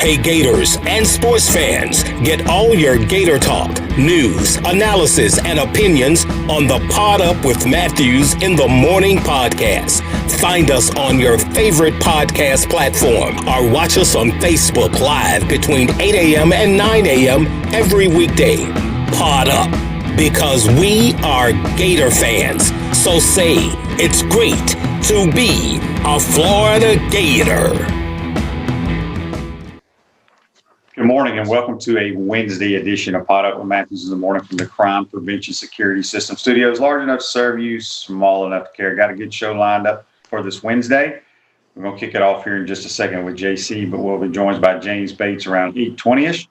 Hey Gators and sports fans, get all your Gator talk, news, analysis, and opinions on the PodUp with Matthews in the Morning podcast. Find us on your favorite podcast platform or watch us on Facebook Live between 8 a.m. and 9 a.m. every weekday. PodUp, because we are Gator fans. So say it's great to be a Florida Gator. Good morning and welcome to a Wednesday edition of PodUp with Matthews in the Morning from the Crime Prevention Security System Studios. Large enough to serve you, small enough to care. Got a good show lined up for this Wednesday. We're going to kick it off here in just a second with JC, but we'll be joined by James Bates around 8:20ish.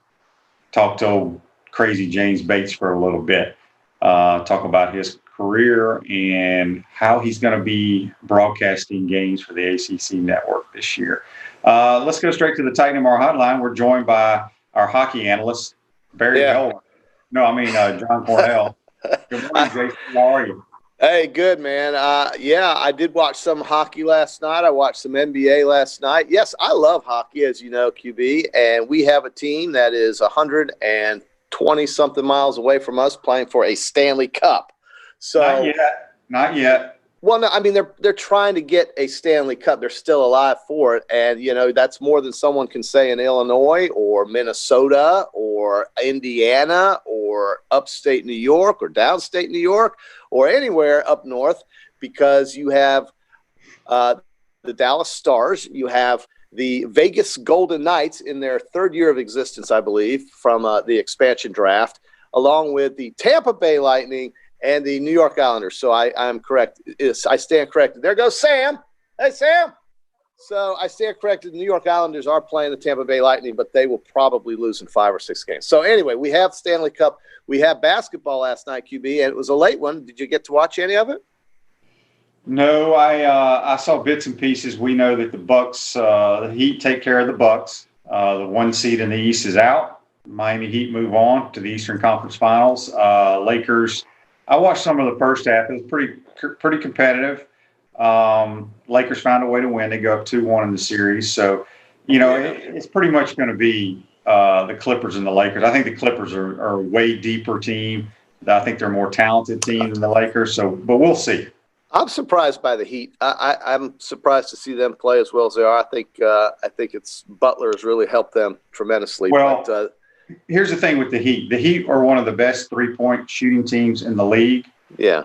Talk to crazy James Bates for a little bit. Talk about his career and how he's going to be broadcasting games for the ACC network this year. Let's go straight to the Titan MR hotline. We're joined by our hockey analyst, Barry Bell. John Cornell. Good morning, Jason. How are you? Hey, good, man. I did watch some hockey last night. I watched some NBA last night. Yes, I love hockey, as you know, QB, and we have a team that is 120-something miles away from us playing for a Stanley Cup. So Not yet. Well, no, I mean, they're trying to get a Stanley Cup. They're still alive for it. And, you know, that's more than someone can say in Illinois or Minnesota or Indiana or upstate New York or downstate New York or anywhere up north, because you have the Dallas Stars, you have the Vegas Golden Knights in their third year of existence, I believe, from the expansion draft, along with the Tampa Bay Lightning and the New York Islanders. So I'm correct. I stand corrected. There goes Sam. Hey, Sam. So I stand corrected. The New York Islanders are playing the Tampa Bay Lightning, but they will probably lose in 5 or 6 games. So anyway, we have Stanley Cup. We have basketball last night, QB, and it was a late one. Did you get to watch any of it? No, I saw bits and pieces. We know that the Bucks, the Heat take care of the Bucks. The 1 seed in the East is out. Miami Heat move on to the Eastern Conference Finals. Lakers. I watched some of the first half. It was pretty competitive. Lakers found a way to win. They go up 2-1 in the series. So, you know, it's pretty much going to be the Clippers and the Lakers. I think the Clippers are a way deeper team. I think they're a more talented team than the Lakers. So, but we'll see. I'm surprised by the Heat. I'm surprised to see them play as well as they are. I think it's Butler has really helped them tremendously. Well, here's the thing with the Heat. The Heat are one of the best three-point shooting teams in the league. Yeah.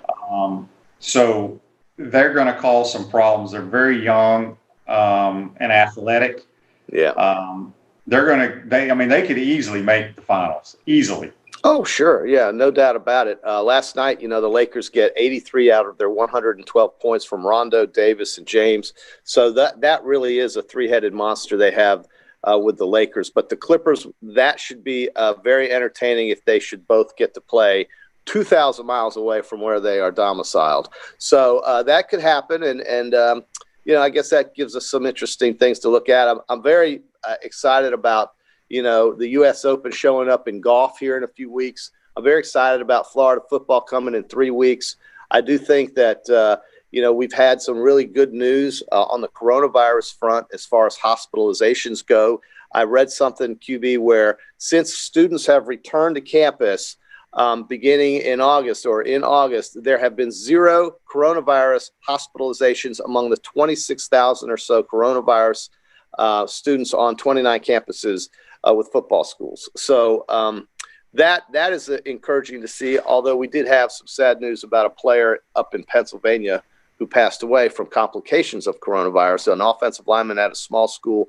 So they're going to cause some problems. They're very young and athletic. Yeah. They could easily make the finals. Easily. Oh, sure. Yeah, no doubt about it. Last night, you know, the Lakers get 83 out of their 112 points from Rondo, Davis, and James. So that really is a three-headed monster they have with the Lakers. But the Clippers, that should be very entertaining if they should both get to play 2,000 miles away from where they are domiciled. So that could happen. And you know, I guess that gives us some interesting things to look at. I'm very excited about, you know, the U.S. Open showing up in golf here in a few weeks. I'm very excited about Florida football coming in 3 weeks. I do think that, you know, we've had some really good news on the coronavirus front as far as hospitalizations go. I read something, QB, where since students have returned to campus beginning in August, there have been 0 coronavirus hospitalizations among the 26,000 or so coronavirus students on 29 campuses with football schools. So that is encouraging to see, although we did have some sad news about a player up in Pennsylvania who passed away from complications of coronavirus, an offensive lineman at a small school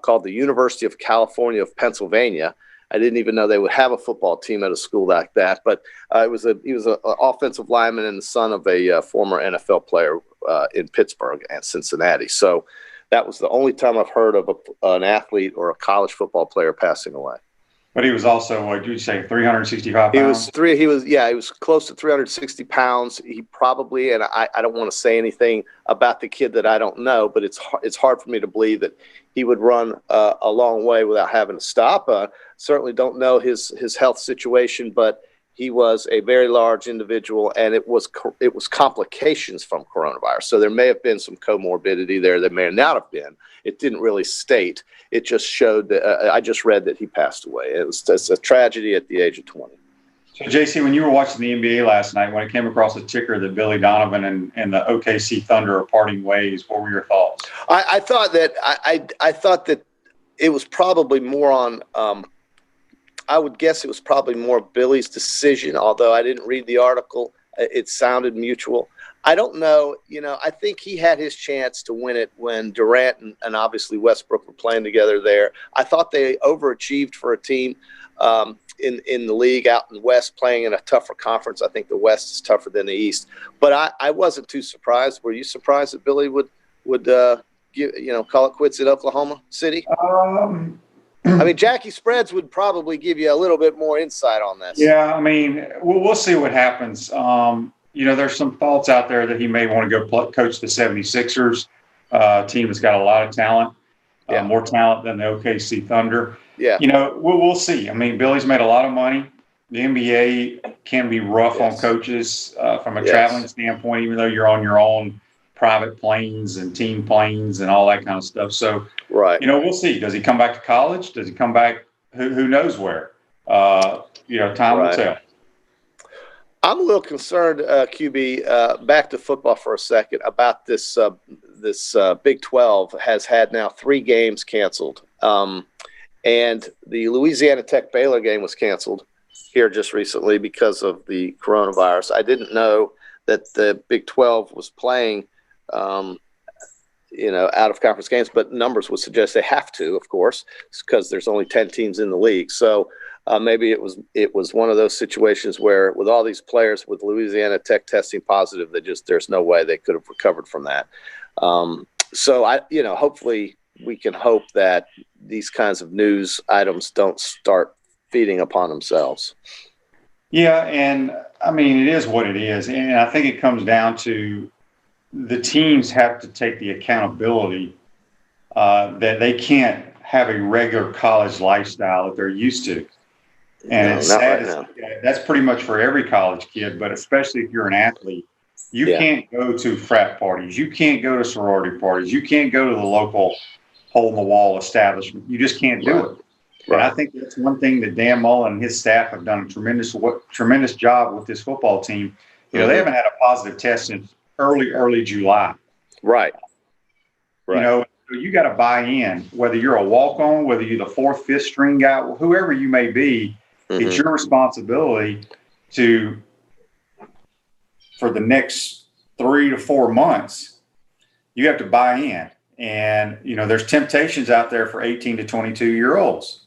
called the University of California of Pennsylvania. I didn't even know they would have a football team at a school like that, but he was an offensive lineman and the son of a former NFL player in Pittsburgh and Cincinnati. So that was the only time I've heard of an athlete or a college football player passing away. But he was also, what did you say, 365 pounds? He was close to 360 pounds. He probably, and I don't want to say anything about the kid that I don't know, but it's hard for me to believe that he would run a long way without having to stop. Certainly don't know his health situation, but he was a very large individual, and it was complications from coronavirus. So there may have been some comorbidity there. There may not have been. It didn't really state. It just showed that I just read that he passed away. It's a tragedy at the age of 20. So, JC, when you were watching the NBA last night, when it came across the ticker that Billy Donovan and the OKC Thunder are parting ways, what were your thoughts? I thought that it was probably more on. I would guess it was probably more Billy's decision, although I didn't read the article. It sounded mutual. I don't know. I think he had his chance to win it when Durant and obviously Westbrook were playing together there. I thought they overachieved for a team in the league out in the West, playing in a tougher conference. I think the West is tougher than the East. But I wasn't too surprised. Were you surprised that Billy would call it quits at Oklahoma City? I mean, Jackie Spreads would probably give you a little bit more insight on this. Yeah, I mean, we'll see what happens. There's some thoughts out there that he may want to go coach the 76ers, team that's got a lot of talent, more talent than the OKC Thunder. Yeah. We'll see. I mean, Billy's made a lot of money. The NBA can be rough on coaches from a traveling standpoint, even though you're on your own private planes and team planes and all that kind of stuff. So, we'll see. Does he come back to college? Does he come back? Who knows where? Time will tell. I'm a little concerned, QB. Back to football for a second about this. This Big 12 has had now 3 games canceled, and the Louisiana Tech Baylor game was canceled here just recently because of the coronavirus. I didn't know that the Big 12 was playing. Out of conference games, but numbers would suggest they have to, of course, because there's only 10 teams in the league. So maybe it was one of those situations where with all these players with Louisiana Tech testing positive, there's no way they could have recovered from that. Hopefully we can hope that these kinds of news items don't start feeding upon themselves. Yeah. And I mean, it is what it is. And I think it comes down to the teams have to take the accountability that they can't have a regular college lifestyle that they're used to. And it's sad. That's pretty much for every college kid, but especially if you're an athlete, you can't go to frat parties. You can't go to sorority parties. You can't go to the local hole-in-the-wall establishment. You just can't do it. And I think that's one thing that Dan Mullen and his staff have done a tremendous job with this football team. They haven't had a positive test since early July. Right. You got to buy in, whether you're a walk-on, whether you're the 4th, 5th string guy, whoever you may be, it's your responsibility for the next 3 to 4 months, you have to buy in. And, there's temptations out there for 18 to 22-year-olds.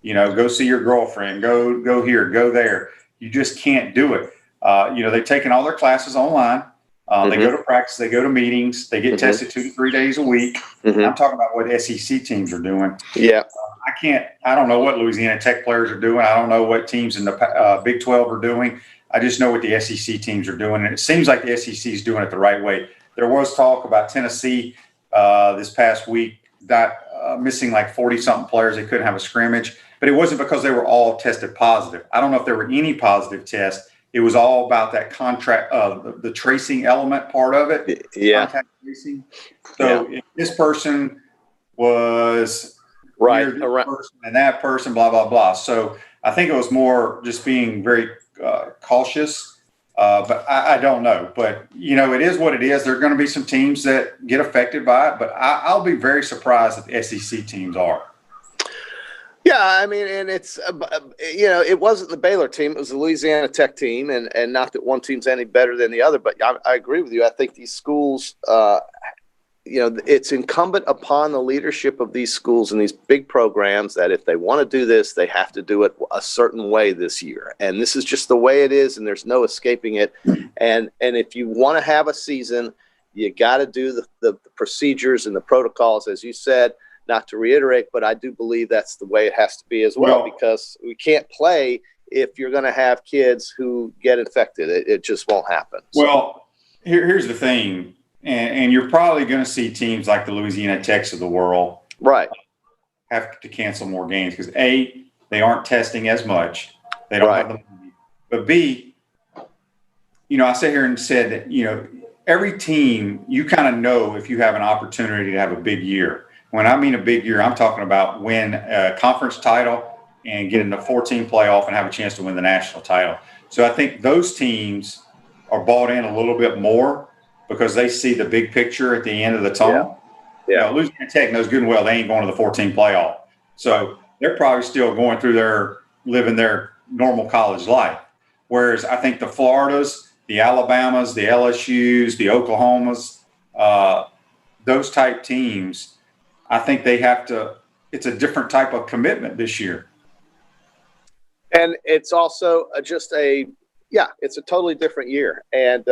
Go see your girlfriend, go here, go there. You just can't do it. They've taken all their classes online. They go to practice, they go to meetings, they get tested 2 to 3 days a week. I'm talking about what SEC teams are doing. Yeah. I don't know what Louisiana Tech players are doing. I don't know what teams in the Big 12 are doing. I just know what the SEC teams are doing. And it seems like the SEC is doing it the right way. There was talk about Tennessee this past week missing like 40-something players. They couldn't have a scrimmage. But it wasn't because they were all tested positive. I don't know if there were any positive tests. It was all about that contract, the tracing element part of it. Yeah. Contact tracing. So if this person was near this person and that person, blah, blah, blah. So I think it was more just being very cautious. But I don't know. But, it is what it is. There are going to be some teams that get affected by it. But I'll be very surprised if the SEC teams are. Yeah, I mean, and it's, it wasn't the Baylor team. It was the Louisiana Tech team, and not that one team's any better than the other, but I agree with you. I think these schools, it's incumbent upon the leadership of these schools and these big programs that if they want to do this, they have to do it a certain way this year. And this is just the way it is, and there's no escaping it. And if you want to have a season, you got to do the procedures and the protocols, as you said. Not to reiterate, but I do believe that's the way it has to be as well, because we can't play if you're going to have kids who get infected. It just won't happen. So. Well, here's the thing, and you're probably going to see teams like the Louisiana Techs of the world have to cancel more games because, A, they aren't testing as much. They don't have the money. But B, I sat here and said that, every team, you kind of know if you have an opportunity to have a big year. When I mean a big year, I'm talking about win a conference title and get in the 14 playoff and have a chance to win the national title. So I think those teams are bought in a little bit more because they see the big picture at the end of the tunnel. Yeah. Louisiana Tech knows good and well they ain't going to the 14 playoff. So they're probably still going through living their normal college life. Whereas I think the Floridas, the Alabamas, the LSUs, the Oklahomas, those type teams, I think they have to – it's a different type of commitment this year. And it's also it's a totally different year. And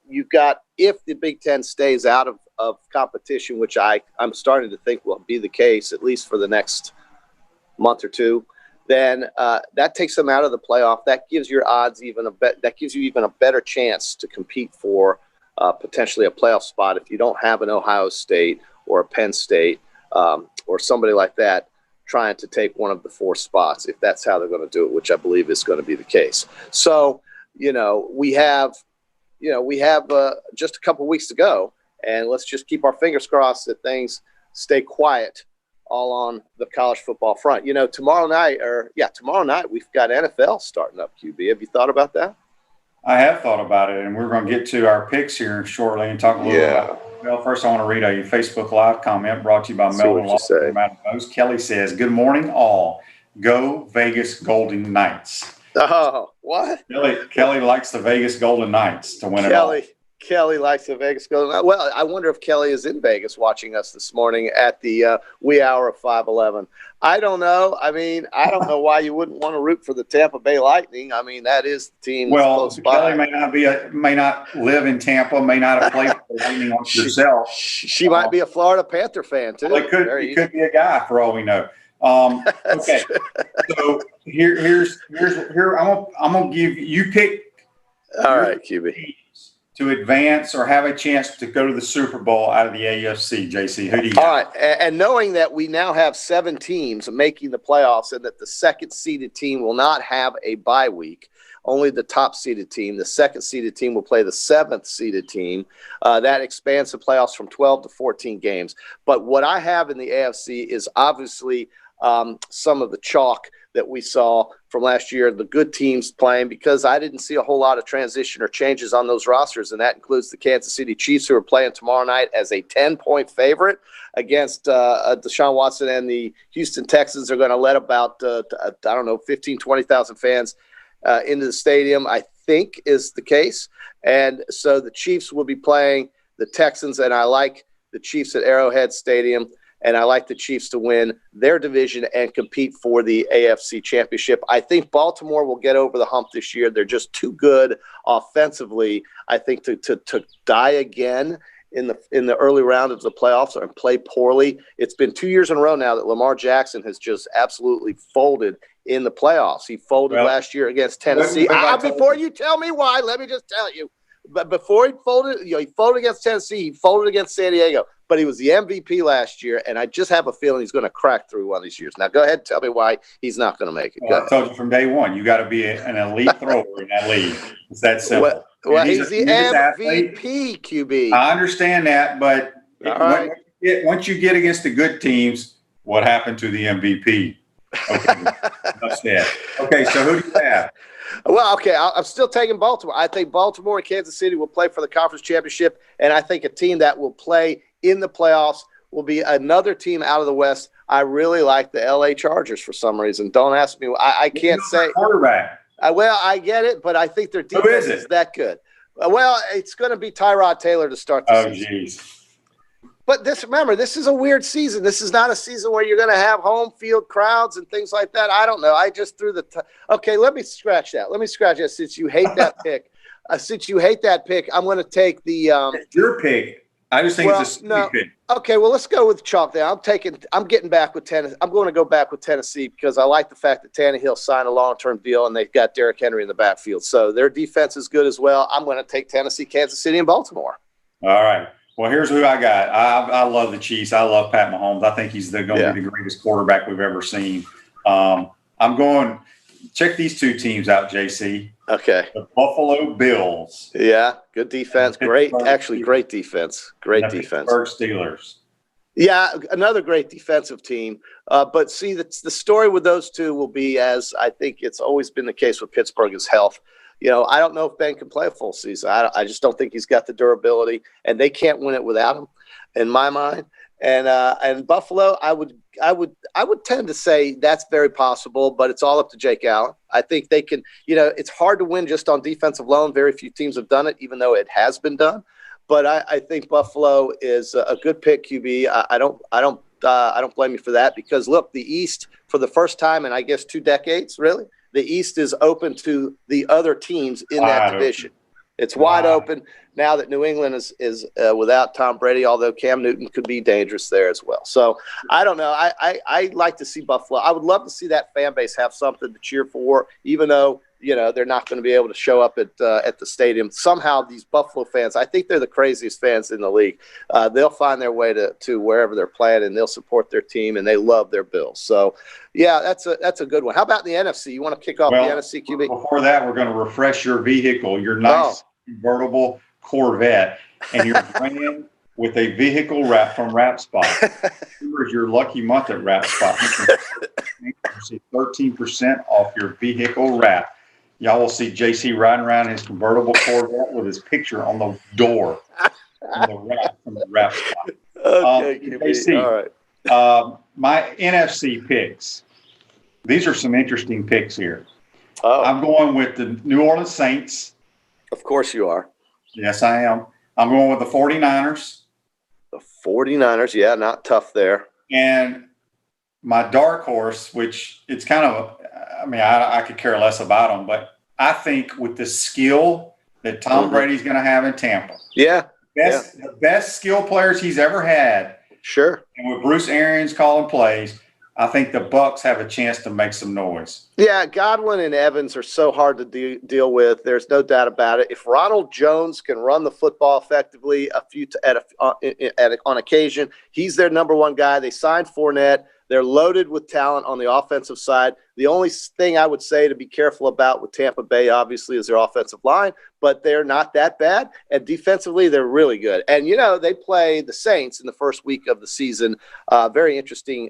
you've got – if the Big Ten stays out of competition, which I'm starting to think will be the case, at least for the next month or two, then that takes them out of the playoff. That gives your odds that gives you even a better chance to compete for potentially a playoff spot if you don't have an Ohio State or a Penn State or somebody like that trying to take one of the 4 spots, if that's how they're going to do it, which I believe is going to be the case. So, we have just a couple weeks to go, and let's just keep our fingers crossed that things stay quiet all on the college football front. Tomorrow night we've got NFL starting up, QB. Have you thought about that? I have thought about it, and we're going to get to our picks here shortly and talk a little about it. Well, first I want to read a Facebook Live comment brought to you by Melvin Lawson. Kelly says, "Good morning, all. Go Vegas Golden Knights." Oh, what? Kelly likes the Vegas Golden Knights to win it all. Kelly likes the Vegas Golden Knights. Well, I wonder if Kelly is in Vegas watching us this morning at the wee hour of 5:11. I don't know. I mean, I don't know why you wouldn't want to root for the Tampa Bay Lightning. I mean, that is the team. Well, Kelly may not live in Tampa, may not have played for the Lightning herself. She might be a Florida Panther fan too. Well, it could be a guy for all we know. Okay, so here I'm gonna give you pick. All right, QB. To advance or have a chance to go to the Super Bowl out of the AFC, JC, who do you have? All right, and knowing that we now have 7 teams making the playoffs and that the second-seeded team will not have a bye week, only the top-seeded team, the second-seeded team will play the 7th-seeded team. That expands the playoffs from 12 to 14 games. But what I have in the AFC is obviously some of the chalk that we saw from last year, the good teams playing, because I didn't see a whole lot of transition or changes on those rosters, and that includes the Kansas City Chiefs, who are playing tomorrow night as a 10-point favorite against Deshaun Watson, and the Houston Texans are going to let about, 15,000, 20,000 fans into the stadium, I think is the case. And so the Chiefs will be playing the Texans, and I like the Chiefs at Arrowhead Stadium. And I like the Chiefs to win their division and compete for the AFC Championship. I think Baltimore will get over the hump this year. They're just too good offensively, I think, to die again in the early round of the playoffs and play poorly. It's been 2 years in a row now that Lamar Jackson has just absolutely folded in the playoffs. He folded last year against Tennessee. Before you tell me why, let me just tell you. But before he folded, he folded against Tennessee. He folded against San Diego. But he was the MVP last year, and I just have a feeling he's going to crack through one of these years. Now, go ahead and tell me why he's not going to make it. Well, I told you from day one, you got to be an elite thrower in that league. It's that simple. Well, he's the MVP, QB. I understand that, but once you get against the good teams, what happened to the MVP? Okay, that's that. Okay, so who do you have? Well, okay, I'm still taking Baltimore. I think Baltimore and Kansas City will play for the conference championship, and I think a team that will play in the playoffs will be another team out of the West. I really like the LA Chargers for some reason. Don't ask me. I can't say. Quarterback. Well, I get it, but I think their defense is that good. Well, it's going to be Tyrod Taylor to start the season. Oh, jeez. But remember, this is a weird season. This is not a season where you're going to have home field crowds and things like that. I don't know. I just threw okay, let me scratch that. Since you hate that pick. I'm going to take the it's your pick. I just think it's a stupid pick. Okay, well, let's go with chalk there. I'm getting back with Tennessee. I'm going to go back with Tennessee because I like the fact that Tannehill signed a long-term deal and they've got Derrick Henry in the backfield. So their defense is good as well. I'm going to take Tennessee, Kansas City, and Baltimore. All right. Well, here's who I got. I love the Chiefs. I love Pat Mahomes. I think he's going to be the greatest quarterback we've ever seen. I'm going – check these two teams out, JC. Okay. The Buffalo Bills. Yeah, good defense. Great defense. Great The defense. Pittsburgh Steelers. Yeah, another great defensive team. But see, the story with those two will be, as I think it's always been the case with Pittsburgh, is health. I don't know if Ben can play a full season. I just don't think he's got the durability, and they can't win it without him, in my mind. And Buffalo, I would tend to say that's very possible, but it's all up to Jake Allen. I think they can. It's hard to win just on defensive alone. Very few teams have done it, even though it has been done. But I think Buffalo is a good pick, QB. I don't blame you for that, because look, the East, for the first time in I guess 2 decades, really, the East is open to the other teams in that division. It's wide open now that New England is without Tom Brady, although Cam Newton could be dangerous there as well. So I don't know. I like to see Buffalo. I would love to see that fan base have something to cheer for, even though they're not going to be able to show up at the stadium. Somehow these Buffalo fans, I think they're the craziest fans in the league. They'll find their way to wherever they're playing, and they'll support their team, and they love their Bills. So, yeah, that's a good one. How about the NFC? You want to kick off the NFC, QB? Before that, we're going to refresh your vehicle, your nice convertible Corvette, and you're bringing with a vehicle wrap from Wrap Spot. December is your lucky month at Wrap Spot. You can see 13% off your vehicle wrap. Y'all will see JC riding around in his convertible Corvette with his picture on the door on the wrap from the Wrap Spot. Okay, JC, all right. My NFC picks. These are some interesting picks here. Oh. I'm going with the New Orleans Saints. Of course you are. Yes, I am. I'm going with the 49ers. The 49ers, yeah, not tough there. And my dark horse, which it's kind of, I could care less about them, but I think with the skill that Tom Brady's going to have in Tampa. Yeah. The best skill players he's ever had. Sure. And with Bruce Arians calling plays, I think the Bucs have a chance to make some noise. Yeah, Godwin and Evans are so hard to deal with. There's no doubt about it. If Ronald Jones can run the football effectively on occasion, he's their number one guy. They signed Fournette. They're loaded with talent on the offensive side. The only thing I would say to be careful about with Tampa Bay, obviously, is their offensive line, but they're not that bad. And defensively, they're really good. And, they play the Saints in the first week of the season. Very interesting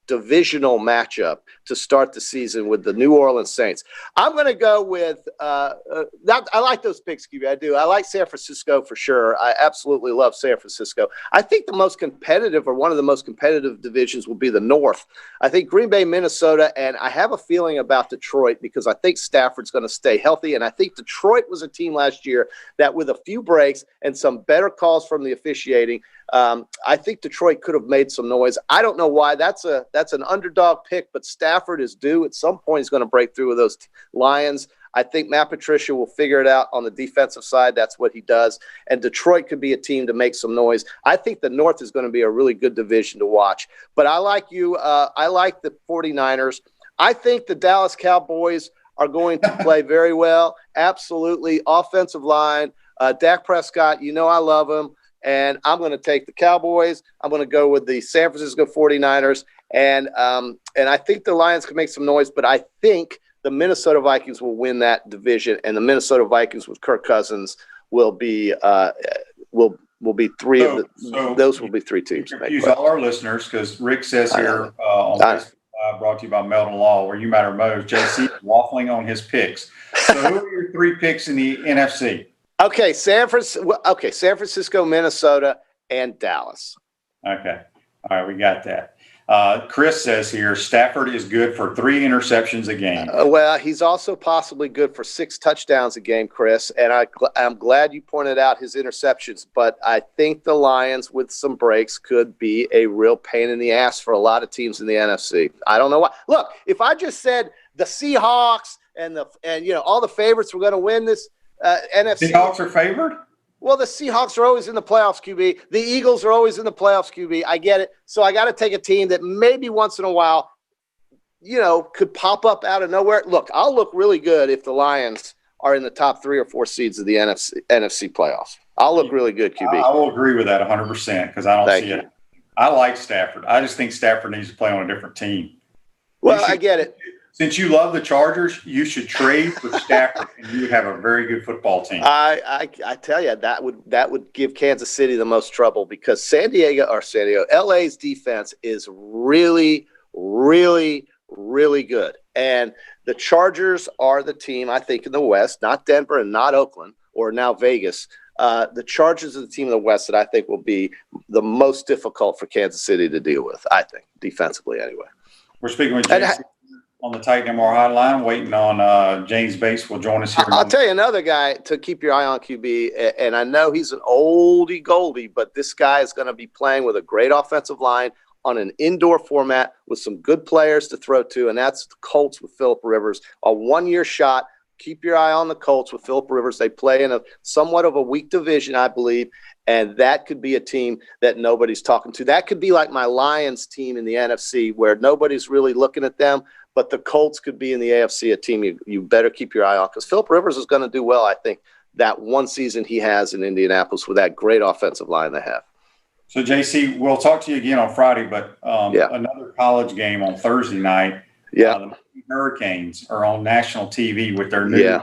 divisional matchup to start the season with the New Orleans Saints. I'm going to go with I like those picks, QB. I do. I like San Francisco for sure. I absolutely love San Francisco. I think the most competitive, or one of the most competitive divisions, will be the North. I think Green Bay, Minnesota, and I have a feeling about Detroit, because I think Stafford's going to stay healthy, and I think Detroit was a team last year that, with a few breaks and some better calls from the officiating, I think Detroit could have made some noise. I don't know why. That's an underdog pick, but Stafford is due. At some point, he's going to break through with those Lions. I think Matt Patricia will figure it out on the defensive side. That's what he does. And Detroit could be a team to make some noise. I think the North is going to be a really good division to watch. But I like you. I like the 49ers. I think the Dallas Cowboys are going to play very well. Absolutely. Offensive line. Dak Prescott, I love him. And I'm going to take the Cowboys. I'm going to go with the San Francisco 49ers. And I think the Lions can make some noise, but I think the Minnesota Vikings will win that division, and the Minnesota Vikings with Kirk Cousins will be will be three of the. Those will be three teams. Confuse all our listeners, because Rick says here on Facebook, brought to you by Meldon Law, where you matter most. JC waffling on his picks. So who are your 3 picks in the NFC? Okay, San Francisco, Minnesota, and Dallas. Okay. All right, we got that. Chris says here, Stafford is good for 3 interceptions a game. Well, he's also possibly good for 6 touchdowns a game, Chris. And I'm glad you pointed out his interceptions. But I think the Lions, with some breaks, could be a real pain in the ass for a lot of teams in the NFC. I don't know why. Look, if I just said the Seahawks and all the favorites were going to win this NFC. Seahawks are favored? Well, the Seahawks are always in the playoffs, QB. The Eagles are always in the playoffs, QB. I get it. So I got to take a team that maybe once in a while, could pop up out of nowhere. Look, I'll look really good if the Lions are in the top 3 or 4 seeds of the NFC playoffs. I'll look really good, QB. I will agree with that 100%, because I don't see it. I like Stafford. I just think Stafford needs to play on a different team. Well, I get it. Since you love the Chargers, you should trade with Stafford, and you would have a very good football team. I tell you, that would give Kansas City the most trouble because LA's defense is really, really, really good. And the Chargers are the team, I think, in the West, not Denver and not Oakland or now Vegas. The Chargers are the team in the West that I think will be the most difficult for Kansas City to deal with, I think, defensively anyway. We're speaking with JC on the Titan MR hotline, waiting on James Bates will join us here. I'll tell you another guy to keep your eye on, QB, and I know he's an oldie goldie, but this guy is going to be playing with a great offensive line on an indoor format with some good players to throw to, and that's the Colts with Phillip Rivers, a one-year shot. Keep your eye on the Colts with Phillip Rivers. They play in a somewhat of a weak division, I believe, and that could be a team that nobody's talking to. That could be like my Lions team in the NFC where nobody's really looking at them, but the Colts could be in the AFC, a team you better keep your eye on because Phillip Rivers is going to do well, I think, that one season he has in Indianapolis with that great offensive line they have. So, JC, we'll talk to you again on Friday, but another college game on Thursday night. The Hurricanes are on national TV with their new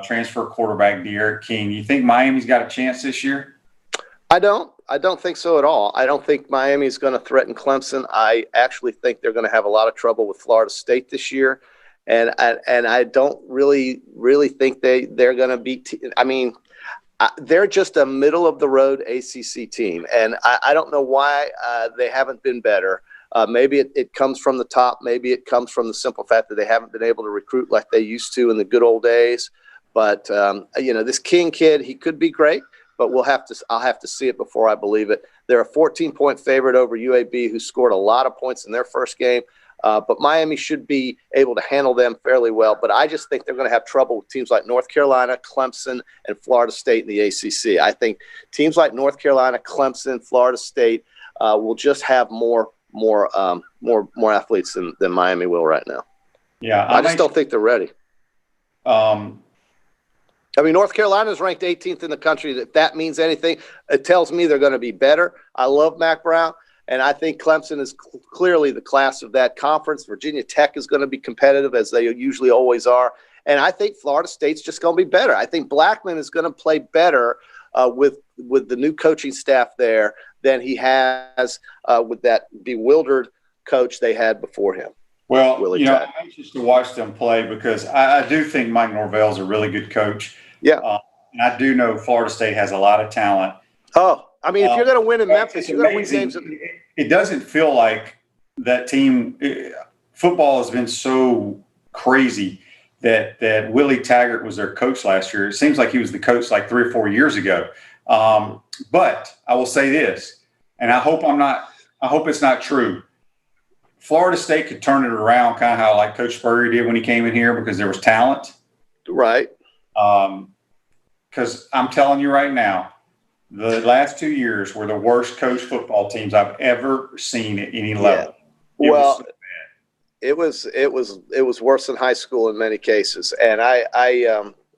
transfer quarterback, De'Aaron King. You think Miami's got a chance this year? I don't think so at all. I don't think Miami's going to threaten Clemson. I actually think they're going to have a lot of trouble with Florida State this year. And I don't really think they're going to beat they're just a middle-of-the-road ACC team, and I don't know why they haven't been better. Maybe it comes from the top. Maybe it comes from the simple fact that they haven't been able to recruit like they used to in the good old days. But, this King kid, he could be great, but I'll have to see it before I believe it. They're a 14-point favorite over UAB, who scored a lot of points in their first game. But Miami should be able to handle them fairly well. But I just think they're going to have trouble with teams like North Carolina, Clemson, and Florida State in the ACC. I think teams like North Carolina, Clemson, Florida State will just have more athletes than Miami will right now. Yeah, I just don't think they're ready. North Carolina is ranked 18th in the country. If that means anything, it tells me they're going to be better. I love Mac Brown. And I think Clemson is clearly the class of that conference. Virginia Tech is going to be competitive, as they usually always are. And I think Florida State's just going to be better. I think Blackman is going to play better with the new coaching staff there than he has with that bewildered coach they had before him. Well, I'm anxious to watch them play because I do think Mike Norvell's a really good coach. Yeah. And I do know Florida State has a lot of talent. Oh, if you're going to win in Memphis, you're going to win games. It doesn't feel like that team football has been so crazy that Willie Taggart was their coach last year. It seems like he was the coach like 3 or 4 years ago. But I will say this, and I hope it's not true. Florida State could turn it around kind of how like Coach Spurrier did when he came in here because there was talent. Right. Because I'm telling you right now, the last 2 years were the worst coach football teams I've ever seen at any level. Yeah. It was worse than high school in many cases. And I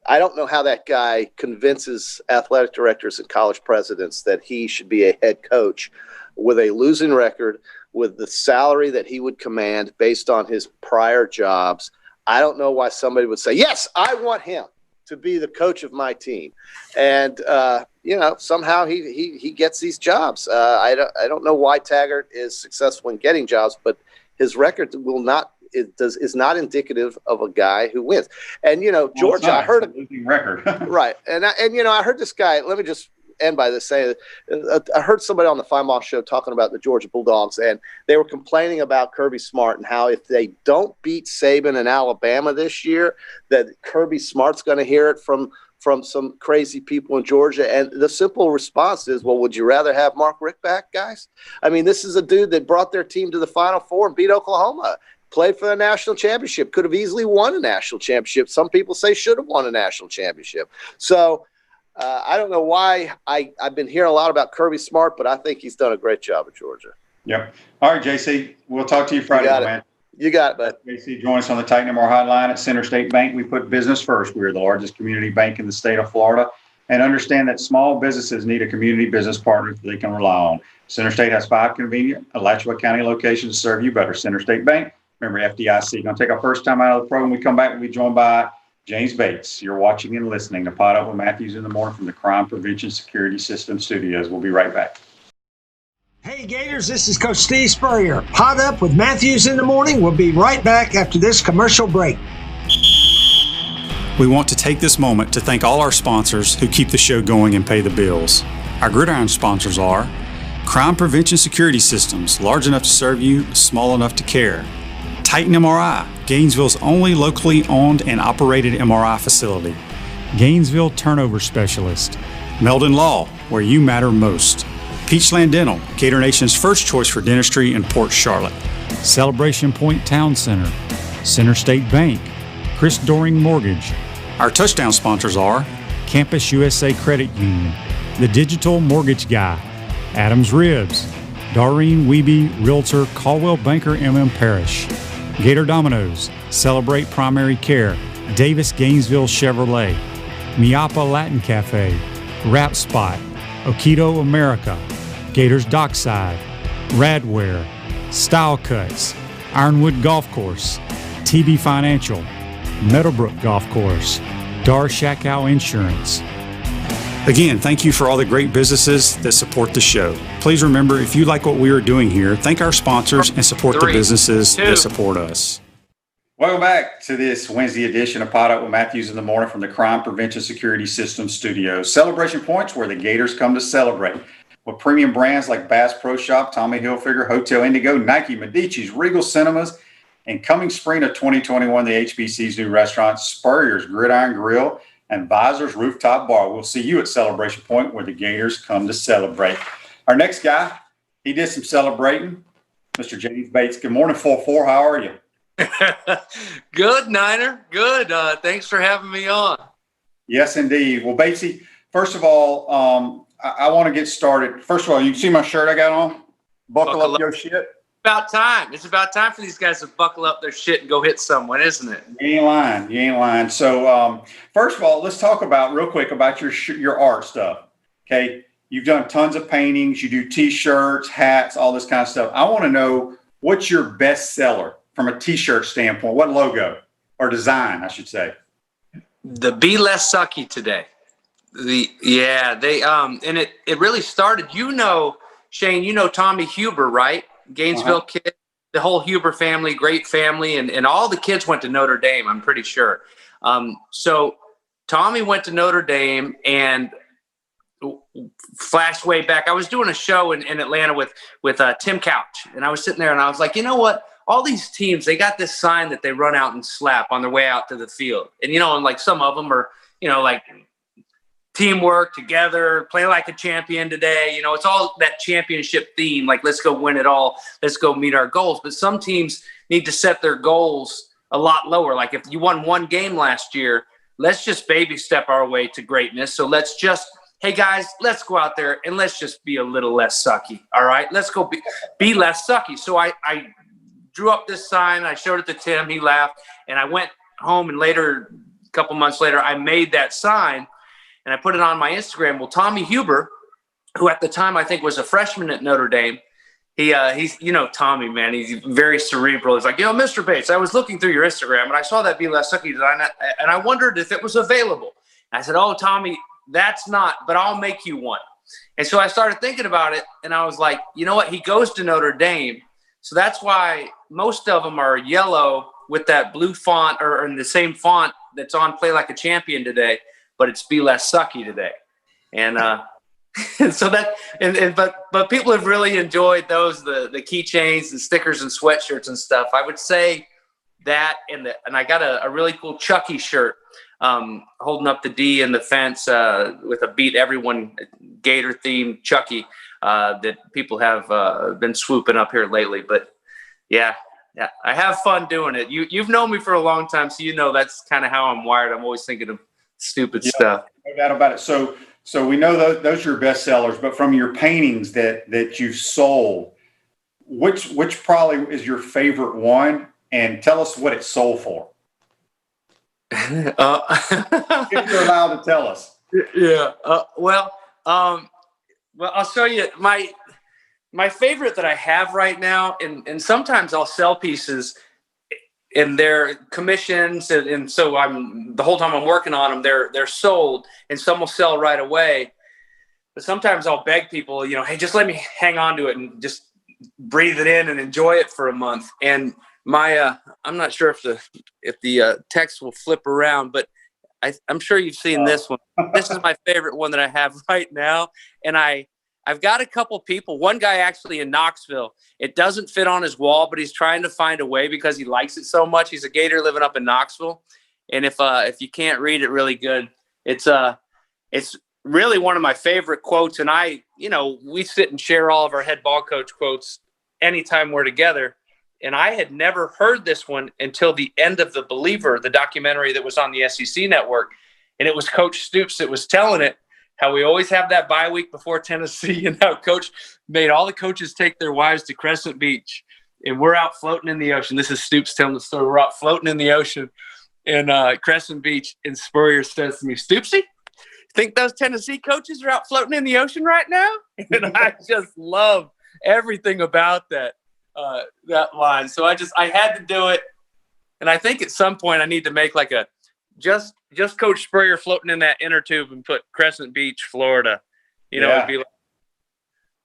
don't know how that guy convinces athletic directors and college presidents that he should be a head coach with a losing record, with the salary that he would command based on his prior jobs. I don't know why somebody would say, yes, I want him to be the coach of my team. And, somehow he gets these jobs. I don't know why Taggart is successful in getting jobs, but his record is not indicative of a guy who wins. And, Georgia, I heard a losing record. Right. And I heard this guy, let me just end by this saying, I heard somebody on the Feinbaum show talking about the Georgia Bulldogs, and they were complaining about Kirby Smart and how if they don't beat Saban and Alabama this year, that Kirby Smart's going to hear it from some crazy people in Georgia. And the simple response is, well, would you rather have Mark Richt back, guys? This is a dude that brought their team to the Final Four and beat Oklahoma, played for the national championship, could have easily won a national championship. Some people say should have won a national championship. So I don't know why I've been hearing a lot about Kirby Smart, but I think he's done a great job at Georgia. Yep. All right, JC, we'll talk to you Friday, man. You got it, bud. JC, join us on the Titan MR hotline at Center State Bank. We put business first. We are the largest community bank in the state of Florida, and understand that small businesses need a community business partner that they can rely on. Center State has 5 convenient Alachua County locations to serve you better. Center State Bank, Remember, FDIC. Going to take our first time out of the program. When we come back, we'll be joined by James Bates. You're watching and listening to PodUp with Matthews in the morning from the Crime Prevention Security System Studios. We'll be right back. Hey Gators, this is Coach Steve Spurrier. PodUp with Matthews in the morning. We'll be right back after this commercial break. We want to take this moment to thank all our sponsors who keep the show going and pay the bills. Our gridiron sponsors are Crime Prevention Security Systems, large enough to serve you, small enough to care. Titan MRI, Gainesville's only locally owned and operated MRI facility. Gainesville Turnover Specialist. Meldon Law, where you matter most. Peachland Dental, Gator Nation's first choice for dentistry in Port Charlotte. Celebration Point Town Center. Center State Bank. Chris Doring Mortgage. Our touchdown sponsors are Campus USA Credit Union, The Digital Mortgage Guy, Adams Ribs, Doreen Wiebe Realtor, Caldwell Banker MM Parish, Gator Dominoes, Celebrate Primary Care, Davis Gainesville Chevrolet, Miapa Latin Cafe, Rap Spot, Okido America, Gators Dockside, Radware, Style Cuts, Ironwood Golf Course, TB Financial, Meadowbrook Golf Course, Dar Shakow Insurance. Again, thank you for all the great businesses that support the show. Please remember, if you like what we are doing here, thank our sponsors and support the businesses that support us. Welcome back to this Wednesday edition of PodUp with Matthews in the morning from the Crime Prevention Security System Studios. Celebration Points, where the Gators come to celebrate. With premium brands like Bass Pro Shop, Tommy Hilfiger, Hotel Indigo, Nike, Medici's, Regal Cinemas, and coming spring of 2021, the HBC's new restaurant, Spurrier's Gridiron Grill, and Visor's Rooftop Bar. We'll see you at Celebration Point, where the Gators come to celebrate. Our next guy, he did some celebrating. Mr. James Bates. Good morning, 4-4. How are you? Good, Niner. Good. Thanks for having me on. Yes, indeed. Well, Batesy, first of all, I want to get started. First of all, you see my shirt I got on? Buckle up your shit. About time. It's about time for these guys to buckle up their shit and go hit someone, isn't it? You ain't lying. You ain't lying. So, first of all, let's talk real quick about your art stuff. Okay. You've done tons of paintings. You do T-shirts, hats, all this kind of stuff. I want to know, what's your best seller from a T-shirt standpoint? What logo or design, I should say? The Be Less Sucky today. And it really started, Shane, Tommy Huber, right? Gainesville kid, the whole Huber family, great family, and all the kids went to Notre Dame, I'm pretty sure. So Tommy went to Notre Dame, and flash way back, I was doing a show in Atlanta with Tim Couch, and I was sitting there and I was like, you know what? All these teams, they got this sign that they run out and slap on their way out to the field. And, and like some of them are, like teamwork, together, play like a champion today. It's all that championship theme. Like, let's go win it all. Let's go meet our goals. But some teams need to set their goals a lot lower. Like if you won one game last year, let's just baby step our way to greatness. So let's just, hey guys, let's go out there and let's just be a little less sucky. All right, let's go be less sucky. So I drew up this sign. I showed it to Tim. He laughed. And I went home, and a couple months later, I made that sign. And I put it on my Instagram. Well, Tommy Huber, who at the time I think was a freshman at Notre Dame, he's Tommy, man, he's very cerebral. He's like, Mr. Bates, I was looking through your Instagram and I saw that Be Less Sucky design, and I wondered if it was available. And I said, oh, Tommy, that's not, but I'll make you one. And so I started thinking about it, and I was like, you know what? He goes to Notre Dame, so that's why most of them are yellow with that blue font or in the same font that's on Play Like a Champion today. But it's Be Less Sucky today. And so but people have really enjoyed those, the keychains and stickers and sweatshirts and stuff. I would say that, and I got a really cool Chucky shirt holding up the D in the fence with a Beat Everyone Gator themed Chucky that people have been swooping up here lately. But yeah, I have fun doing it. You've known me for a long time, so that's kind of how I'm wired. I'm always thinking of stupid stuff. No doubt about it. So we know those are your best sellers, but from your paintings that you've sold, which probably is your favorite one, and tell us what it's sold for. If you're allowed to tell us. Yeah. Well, I'll show you my favorite that I have right now, and sometimes I'll sell pieces they're commissions, and so the whole time I'm working on them, they're sold, and some will sell right away. But sometimes I'll beg people, hey, just let me hang on to it and just breathe it in and enjoy it for a month. And I'm not sure if the text will flip around, but I'm sure you've seen this one. This is my favorite one that I have right now. And I've got a couple people, one guy actually in Knoxville. It doesn't fit on his wall, but he's trying to find a way because he likes it so much. He's a Gator living up in Knoxville. And if you can't read it really good, it's really one of my favorite quotes. And we sit and share all of our head ball coach quotes anytime we're together. And I had never heard this one until the end of The Believer, the documentary that was on the SEC network. And it was Coach Stoops that was telling it, how we always have that bye week before Tennessee, and how Coach made all the coaches take their wives to Crescent Beach. And we're out floating in the ocean. This is Stoops telling the story. We're out floating in the ocean in Crescent Beach. And Spurrier says to me, "Stoopsy, think those Tennessee coaches are out floating in the ocean right now?" And I just love everything about that line. So I had to do it. And I think at some point I need to make like a just Coach Spurrier floating in that inner tube and put Crescent Beach, Florida. It'd be like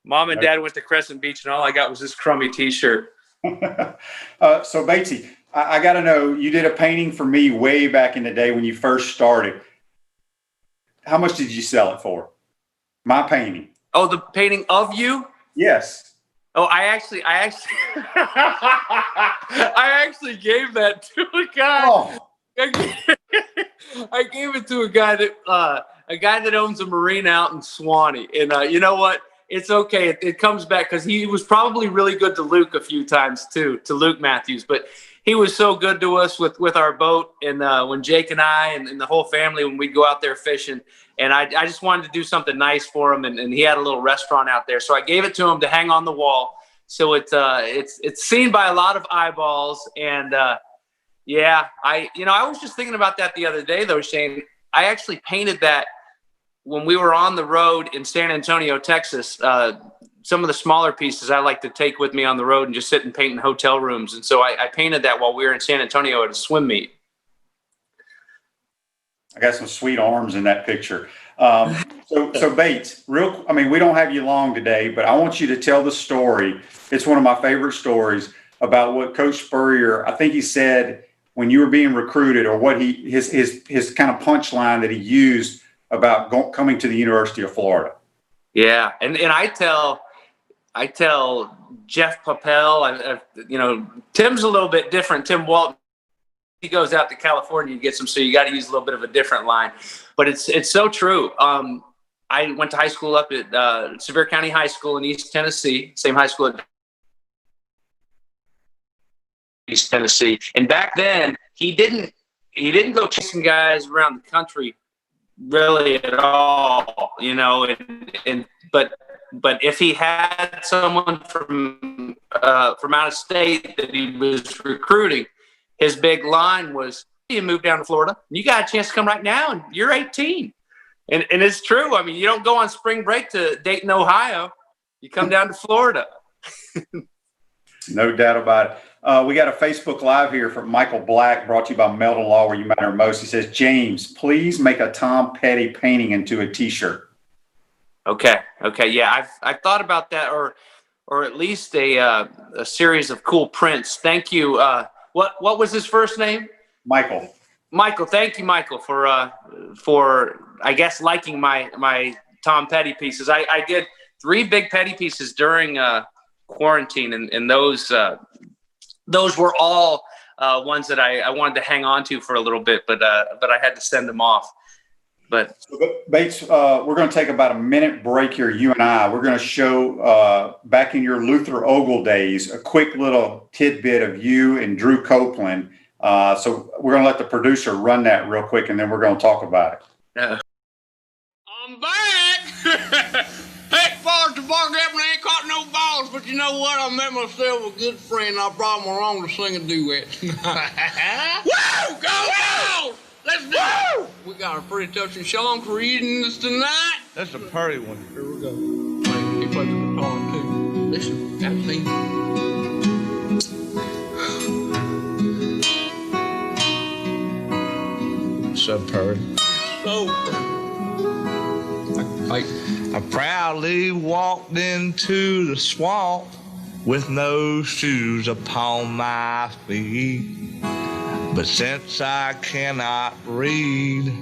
Mom and Dad went to Crescent Beach and all I got was this crummy T-shirt. So Batesy, I got to know, you did a painting for me way back in the day when you first started. How much did you sell it for? My painting. Oh, the painting of you? Yes. Oh, I actually I actually gave that to a guy. Oh. I gave it to a guy that owns a marina out in Swanee. And you know what? It's okay. It comes back because he was probably really good to Luke a few times too, to Luke Matthews. But he was so good to us with our boat. And when Jake and I and the whole family, when we'd go out there fishing, and I just wanted to do something nice for him. And he had a little restaurant out there. So I gave it to him to hang on the wall. So it's seen by a lot of eyeballs. And yeah, I was just thinking about that the other day, though, Shane. I actually painted that when we were on the road in San Antonio, Texas. Some of the smaller pieces I like to take with me on the road and just sit and paint in hotel rooms. And so I painted that while we were in San Antonio at a swim meet. I got some sweet arms in that picture. So Bates, we don't have you long today, but I want you to tell the story. It's one of my favorite stories about what Coach Spurrier, I think he said when you were being recruited, or what his kind of punchline that he used about coming to the University of Florida. Yeah. And I tell Jeff Papel, Tim's a little bit different. Tim Walton, he goes out to California and gets him, so you got to use a little bit of a different line. But it's so true. I went to high school up at Sevier County High School in East Tennessee, same high school at East Tennessee. And back then, he didn't go chasing guys around the country really at all, but if he had someone from out of state that he was recruiting, his big line was, "You moved down to Florida. You got a chance to come right now, and you're 18." And it's true. I mean, you don't go on spring break to Dayton, Ohio. You come down to Florida. No doubt about it. We got a Facebook Live here from Michael Black, brought to you by Meldon Law, where you matter most. He says, "James, please make a Tom Petty painting into a T-shirt." Okay. Yeah, I've thought about that, or at least a series of cool prints. Thank you. What was his first name? Michael. Michael. Thank you, Michael, for I guess liking my Tom Petty pieces. I did 3 big Petty pieces during quarantine, and those were all ones that I wanted to hang on to for a little bit, but I had to send them off. But Bates, we're going to take about a minute break here. You and I, we're going to show back in your Luther Ogle days, a quick little tidbit of you and Drew Copeland. So we're going to let the producer run that real quick, and then we're going to talk about it. I'm back. Hey, Forrest Barker ain't caught no balls, but you know what? I met myself a good friend. I brought him along to sing a duet. Woo! Go on! Let's do it! We got a pretty touching song for evenings tonight. That's a party one. Here we go. He plays the guitar too. Listen, that thing. so pretty. So I proudly walked into the swamp with no shoes upon my feet. But since I cannot read,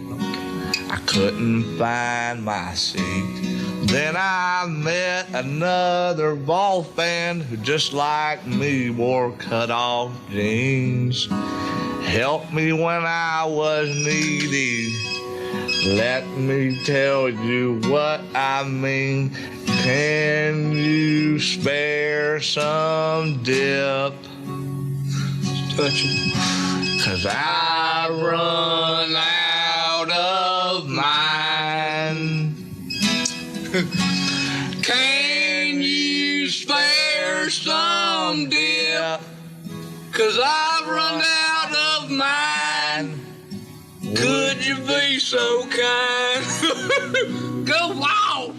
I couldn't find my seat. Then I met another ball fan who just like me wore cut-off jeans. Helped me when I was needy. Let me tell you what I mean. Can you spare some dip? Touch it. 'Cause I run out of mine. Can you spare some dip? 'Cause I've run out of mine. Could you be so kind? Go wow!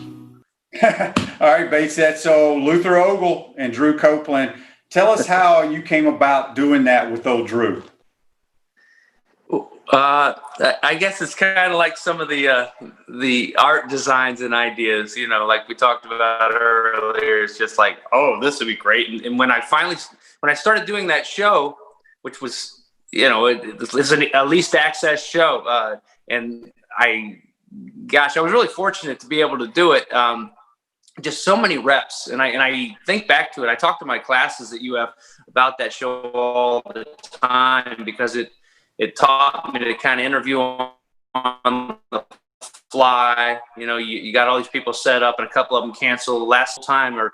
All right, Bates, that's so Luther Ogle and Drew Copeland. Tell us how you came about doing that with old Drew. I guess it's kind of like some of the art designs and ideas, you know, like we talked about earlier. It's just like, oh, this would be great. And when I started doing that show, which was, you know, it's a least access show, and I was really fortunate to be able to do it. Just so many reps, and I think back to it. I talk to my classes at UF about that show all the time because it taught me to kind of interview on the fly. You know, you got all these people set up, and a couple of them canceled last time, or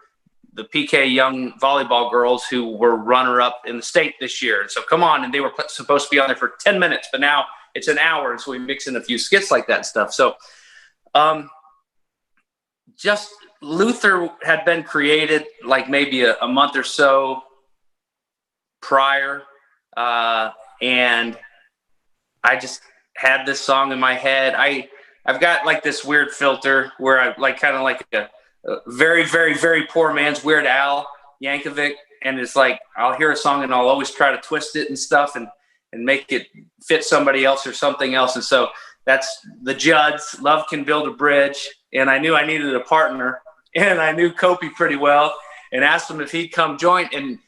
the PK young volleyball girls who were runner-up in the state this year. And so come on, and they were supposed to be on there for 10 minutes, but now it's an hour, and so we mix in a few skits like that and stuff. So just Luther had been created like maybe a month or so prior, and I just had this song in my head. I've got like this weird filter where I like kind of like a very, very, very poor man's Weird Al Yankovic. And it's like, I'll hear a song and I'll always try to twist it and stuff and make it fit somebody else or something else. And so that's the Judds, Love Can Build a Bridge. And I knew I needed a partner, and I knew Kopi pretty well, and asked him if he'd come join. And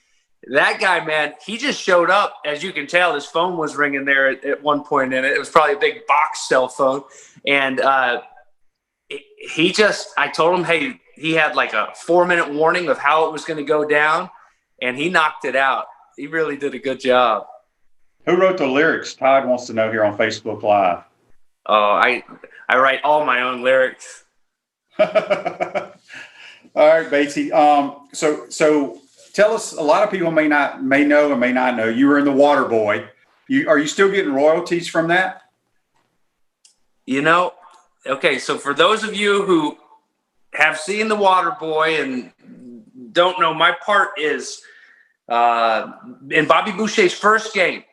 that guy, man, he just showed up. As you can tell, his phone was ringing there at one point in it. It was probably a big box cell phone. And I told him, hey, he had like a 4-minute warning of how it was going to go down, and he knocked it out. He really did a good job. Who wrote the lyrics? Todd wants to know here on Facebook Live. Oh, I write all my own lyrics. All right, Batesy. So tell us, a lot of people may know or may not know, you were in The Water Boy. Are you still getting royalties from that? You know, okay, so for those of you who have seen The Water Boy and don't know, my part is in Bobby Boucher's first game.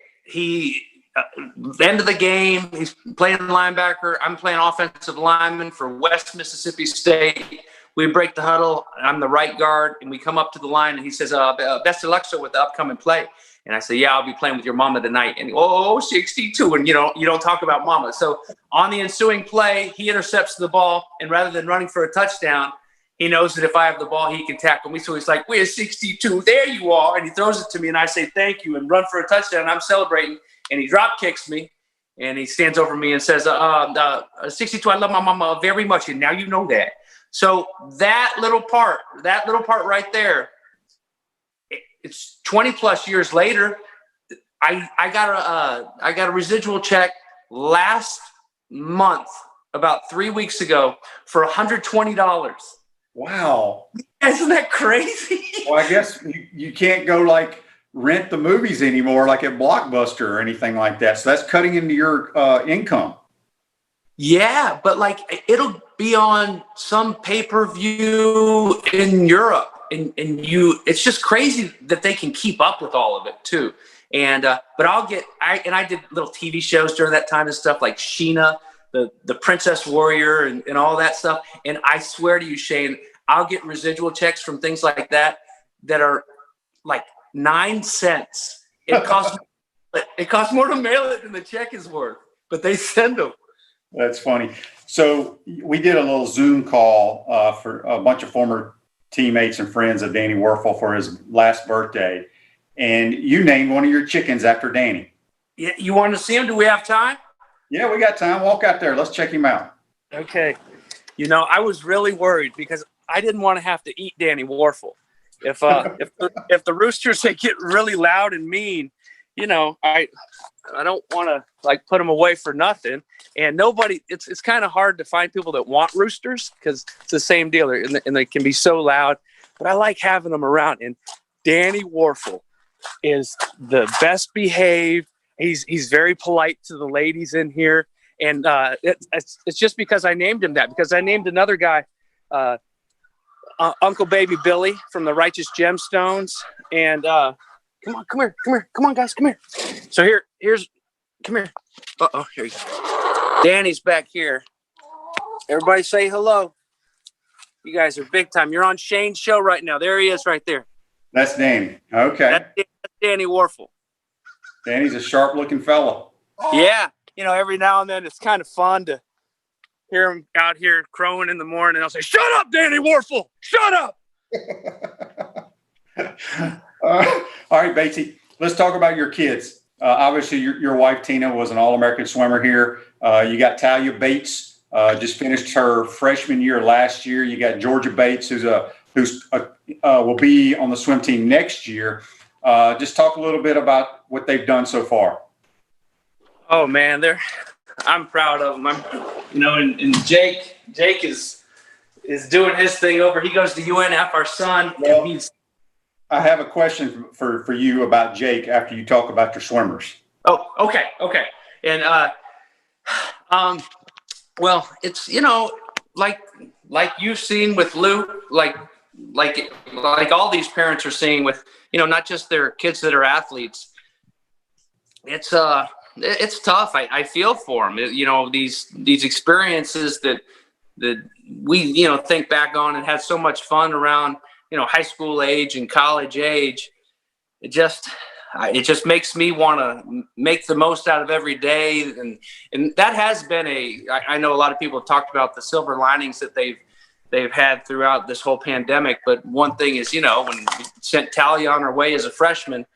End of the game, he's playing linebacker. I'm playing offensive lineman for West Mississippi State. We break the huddle. I'm the right guard, and we come up to the line, and he says, best of luck, sir, with the upcoming play. And I say, yeah, I'll be playing with your mama tonight. And 62. And you don't talk about mama. So on the ensuing play, he intercepts the ball, and rather than running for a touchdown, he knows that if I have the ball, he can tackle me. So he's like, we're 62. There you are. And he throws it to me, and I say, thank you, and run for a touchdown. I'm celebrating, and he drop kicks me, and he stands over me and says, 62, I love my mama very much, and now you know that. So that little part right there, it's 20 plus years later. I got a residual check last month, about 3 weeks ago, for $120. Wow. Isn't that crazy? Well, I guess you can't go like rent the movies anymore, like at Blockbuster or anything like that. So that's cutting into your income. Yeah, but like it'll be on some pay-per-view in Europe, and it's just crazy that they can keep up with all of it too. And but I did little TV shows during that time and stuff like Sheena, the Princess Warrior, and all that stuff. And I swear to you, Shane, I'll get residual checks from things like that are like 9 cents. It costs more to mail it than the check is worth. but they send them. That's funny. So we did a little Zoom call for a bunch of former teammates and friends of Danny Werfel for his last birthday. And you named one of your chickens after Danny. Yeah, you want to see him? Do we have time? Yeah, we got time. Walk out there. Let's check him out. Okay. You know, I was really worried because I didn't want to have to eat Danny Werfel. If the roosters, they get really loud and mean, you know, I don't want to like put them away for nothing. And nobody, it's kind of hard to find people that want roosters because it's the same deal, and they can be so loud. But I like having them around. And Danny Werfel is the best behaved. He's very polite to the ladies in here, and it's just because I named him that. Because I named another guy, Uncle Baby Billy from the Righteous Gemstones, and come on, guys, come here. So come here. Here you go. Danny's back here. Everybody say hello. You guys are big time. You're on Shane's show right now. There he is, right there. That's Danny. Okay. That's Danny Werfel. Danny's a sharp-looking fella. Yeah, you know, every now and then it's kind of fun to hear him out here crowing in the morning. I'll say, "Shut up, Danny Werfel! Shut up!" All right, Batesy, let's talk about your kids. Obviously, your wife, Tina, was an All-American swimmer here. You got Talia Bates, just finished her freshman year last year. You got Georgia Bates, who's will be on the swim team next year. Just talk a little bit about what they've done so far. Oh man, I'm proud of them. And Jake is doing his thing over. He goes to UNF, our son. Well, I have a question for you about Jake after you talk about your swimmers. Oh, okay. And well, it's, you know, like you've seen with Lou, like all these parents are seeing with, you know, not just their kids that are athletes. It's tough. I feel for them. You know, these experiences that we, you know, think back on and have so much fun around, you know, high school age and college age. It just makes me want to make the most out of every day. And that has been I know a lot of people have talked about the silver linings that they've had throughout this whole pandemic. But one thing is, you know, when we sent Talia on her way as a freshman,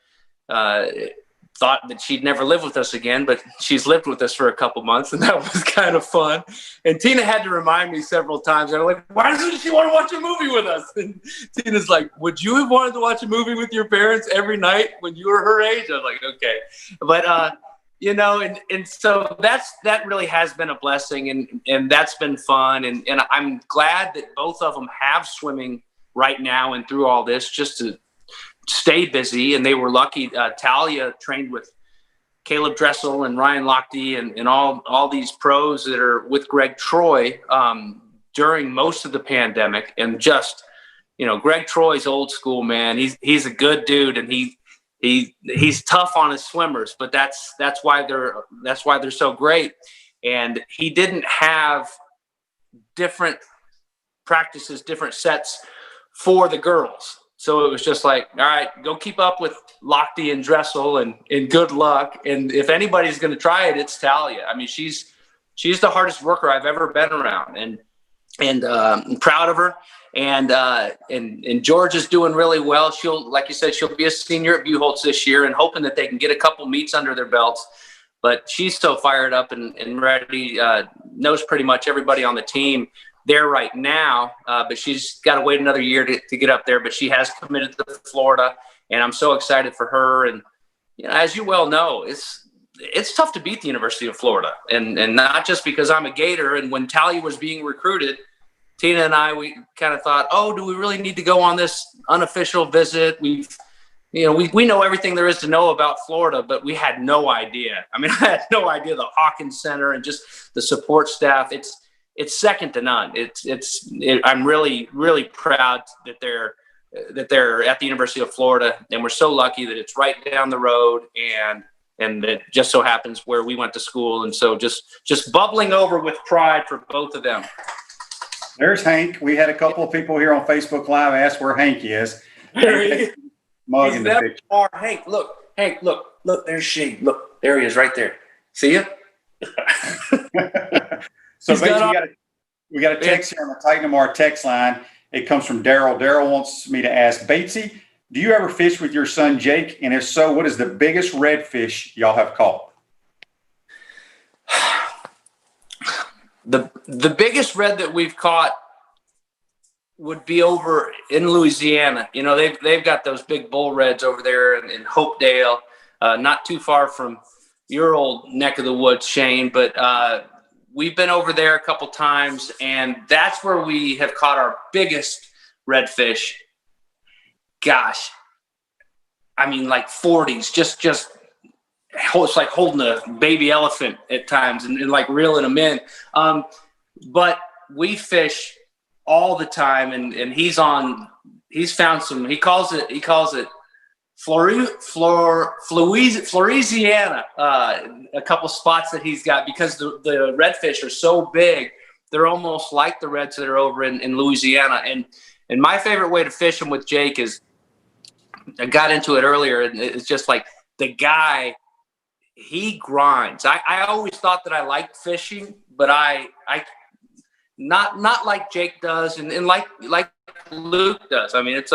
thought that she'd never live with us again, but she's lived with us for a couple months, and that was kind of fun. And Tina had to remind me several times. I'm like, why doesn't she want to watch a movie with us? And Tina's like, would you have wanted to watch a movie with your parents every night when you were her age? I was like, okay. But, you know, and so that really has been a blessing, and that's been fun. And I'm glad that both of them have swimming right now and through all this just to stay busy. And they were lucky. Talia trained with Caleb Dressel and Ryan Lochte and all these pros that are with Greg Troy during most of the pandemic. And just, you know, Greg Troy's old school, man. He's a good dude, and he's tough on his swimmers, but that's why they're so great. And he didn't have different practices, different sets for the girls. So it was just like, all right, go keep up with Lochte and Dressel and good luck. And if anybody's going to try it, it's Talia. I mean, she's the hardest worker I've ever been around, and I'm proud of her. And George is doing really well. Like you said, she'll be a senior at Buchholz this year, and hoping that they can get a couple meets under their belts. But she's so fired up and ready, knows pretty much everybody on the team there right now, but she's got to wait another year to get up there. But she has committed to Florida, and I'm so excited for her. And you know, as you well know, it's tough to beat the University of Florida, and not just because I'm a Gator. And when Talia was being recruited, Tina and we kind of thought, oh, do we really need to go on this unofficial visit? We know everything there is to know about Florida, but we had no idea. I mean, I had no idea the Hawkins Center and just the support staff. It's second to none. I'm really, really proud that they're at the University of Florida, and we're so lucky that it's right down the road, and it just so happens where we went to school. And so just bubbling over with pride for both of them. There's Hank. We had a couple of people here on Facebook Live ask where Hank is. There he is. He's that far. Hank, look, there's Shane. Look, there he is right there. See ya? So basically, we got a text here on the Titan Mar text line. It comes from Daryl. Daryl wants me to ask, Batesy, do you ever fish with your son Jake? And if so, what is the biggest redfish y'all have caught? The biggest red that we've caught would be over in Louisiana. You know, they've got those big bull reds over there in Hopedale, not too far from your old neck of the woods, Shane. But we've been over there a couple times, and that's where we have caught our biggest redfish. Gosh, I mean, like 40s, just it's like holding a baby elephant at times and like reeling them in. But we fish all the time, and he's found some, he calls it Louisiana, a couple spots that he's got, because the redfish are so big, they're almost like the reds that are over in Louisiana. And my favorite way to fish them with Jake is, I got into it earlier, and it's just like the guy, he grinds. I always thought that I liked fishing, but I not like Jake does, and like Luke does. I mean, it's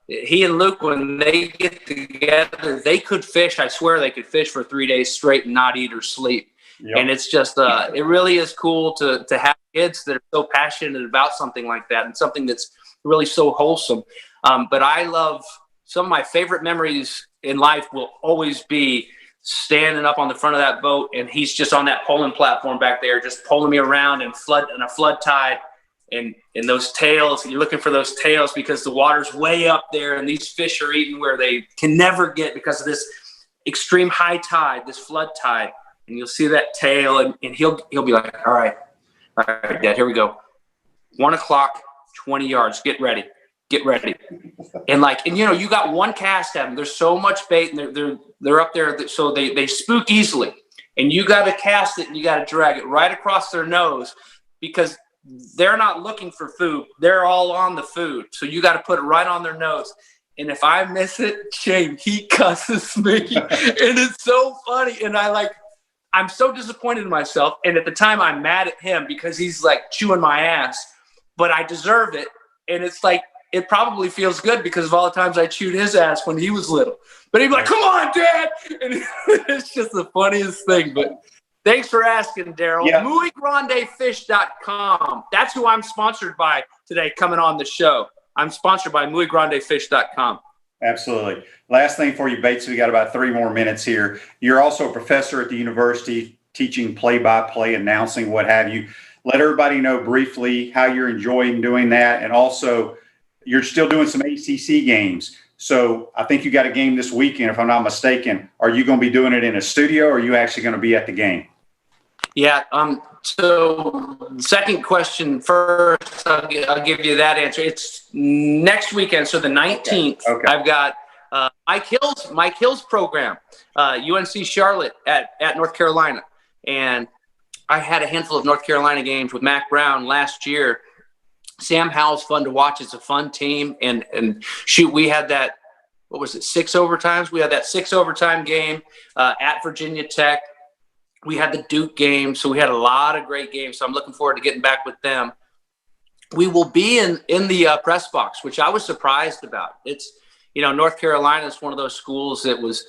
he and Luke, when they get together, they could fish. I swear they could fish for 3 days straight and not eat or sleep. Yep. And it's just it really is cool to have kids that are so passionate about something like that, and something that's really so wholesome. But I love, some of my favorite memories in life will always be standing up on the front of that boat, and he's just on that pulling platform back there, just pulling me around in a flood tide, and those tails. You're looking for those tails because the water's way up there, and these fish are eating where they can never get because of this extreme high tide, this flood tide. And you'll see that tail, and he'll be like, all right, Dad, here we go. 1 o'clock, 20 yards. Get ready. And you know, you got one cast at them. There's so much bait, and they're up there, so they spook easily. And you got to cast it, and you got to drag it right across their nose, because they're not looking for food. They're all on the food. So you got to put it right on their nose. And if I miss it, Shane, he cusses me. And it's so funny. And I'm so disappointed in myself. And at the time, I'm mad at him because he's like chewing my ass, but I deserve it. And it's like, it probably feels good because of all the times I chewed his ass when he was little. But he'd be like, come on, Dad. And it's just the funniest thing. But thanks for asking, Daryl. Yeah. MuyGrandeFish.com. That's who I'm sponsored by today coming on the show. I'm sponsored by MuyGrandeFish.com. Absolutely. Last thing for you, Bates. We got about 3 more minutes here. You're also a professor at the university, teaching play-by-play, announcing, what have you. Let everybody know briefly how you're enjoying doing that. And also, you're still doing some ACC games. So I think you got a game this weekend, if I'm not mistaken. Are you going to be doing it in a studio, or are you actually going to be at the game? Yeah. So second question first, I'll give you that answer. It's next weekend. So the 19th, okay. I've got Mike Hill's program, UNC Charlotte at North Carolina. And I had a handful of North Carolina games with Mac Brown last year. Sam Howell's fun to watch. It's a fun team. And shoot, we had that, 6 overtimes? We had that 6 overtime game at Virginia Tech. We had the Duke game. So we had a lot of great games. So I'm looking forward to getting back with them. We will be in the press box, which I was surprised about. It's, you know, North Carolina is one of those schools that was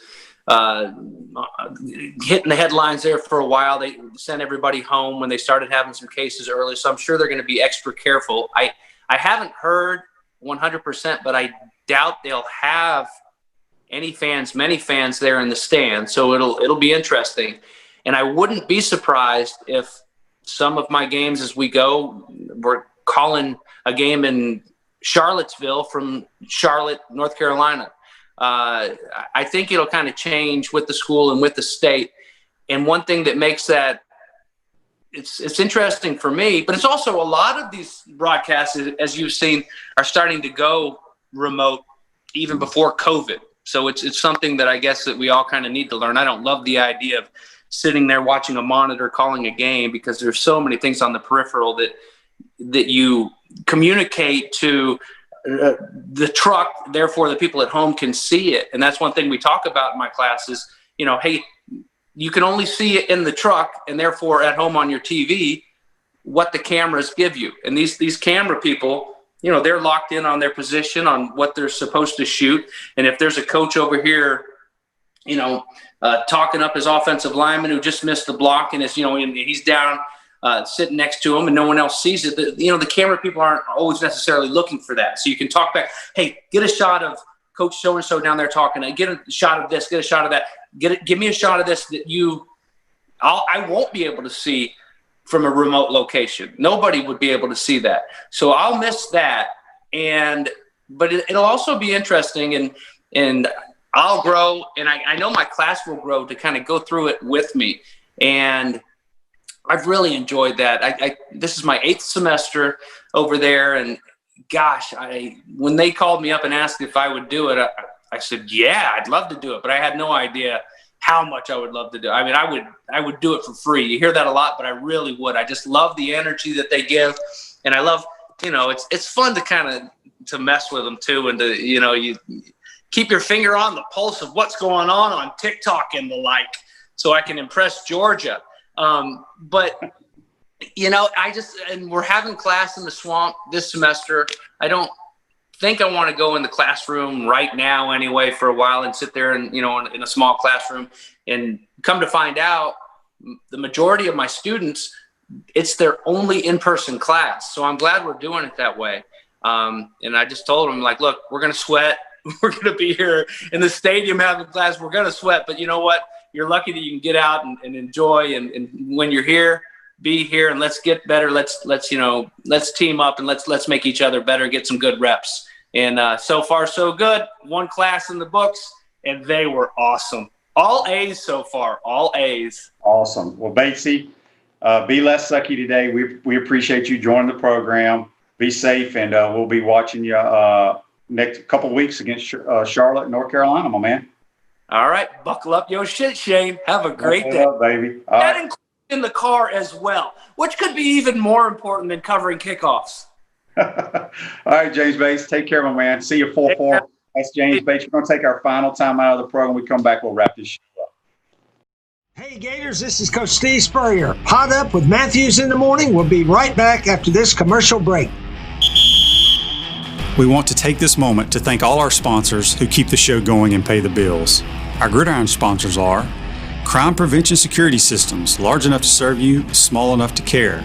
hitting the headlines there for a while. They sent everybody home when they started having some cases early. So I'm sure they're going to be extra careful. I haven't heard 100%, but I doubt they'll have many fans there in the stand. So it'll be interesting. And I wouldn't be surprised if some of my games as we go, we're calling a game in Charlottesville from Charlotte, North Carolina. I think it'll kind of change with the school and with the state. And one thing that makes that it's interesting for me, but it's also a lot of these broadcasts, as you've seen, are starting to go remote even before COVID. So it's something that I guess that we all kind of need to learn. I don't love the idea of sitting there watching a monitor calling a game, because there's so many things on the peripheral that you communicate to the truck, therefore the people at home can see it. And that's one thing we talk about in my classes. You know, hey, you can only see it in the truck and therefore at home on your TV what the cameras give you. And these camera people, you know, they're locked in on their position, on what they're supposed to shoot. And if there's a coach over here, you know, talking up his offensive lineman who just missed the block and is, you know, and he's down sitting next to him and no one else sees it, the camera people aren't always necessarily looking for that. So you can talk back, hey, get a shot of Coach so-and-so down there talking, get a shot of this, get a shot of that, give me a shot of this that I won't be able to see from a remote location. Nobody would be able to see that. So I'll miss that. But it'll also be interesting, and I'll grow, and I know my class will grow to kind of go through it with me. And I've really enjoyed that. This is my 8th semester over there, and gosh, when they called me up and asked if I would do it, I said, yeah, I'd love to do it, but I had no idea how much I would love to do. I mean, I would do it for free. You hear that a lot, but I really would. I just love the energy that they give, and I love, it's fun to kind of to mess with them too, and to you keep your finger on the pulse of what's going on TikTok and the like, so I can impress Georgia. But and we're having class in the swamp this semester. I don't think I want to go in the classroom right now anyway for a while and sit there and, in a small classroom, and come to find out the majority of my students, it's their only in-person class. So I'm glad we're doing it that way. And I just told them, like, look, we're going to sweat. We're going to be here in the stadium having class. We're going to sweat, but you know what? You're lucky that you can get out and enjoy. And when you're here, be here, and let's get better. Let's team up and let's make each other better, get some good reps. And so far, so good. One class in the books, and they were awesome. All A's so far, all A's. Awesome. Well, Batesy, be less sucky today. We appreciate you joining the program. Be safe, and we'll be watching you next couple weeks against Charlotte, North Carolina, my man. All right. Buckle up your shit, Shane. Have a great day. Up, baby. All that right. includes in the car as well, which could be even more important than covering kickoffs. All right, James Bates. Take care, my man. See you 4-4. That's James Bates. We're going to take our final time out of the program. When we come back, we'll wrap this show up. Hey, Gators, this is Coach Steve Spurrier. PodUp with Matthews in the morning. We'll be right back after this commercial break. We want to take this moment to thank all our sponsors who keep the show going and pay the bills. Our gridiron sponsors are Crime Prevention Security Systems, large enough to serve you, small enough to care.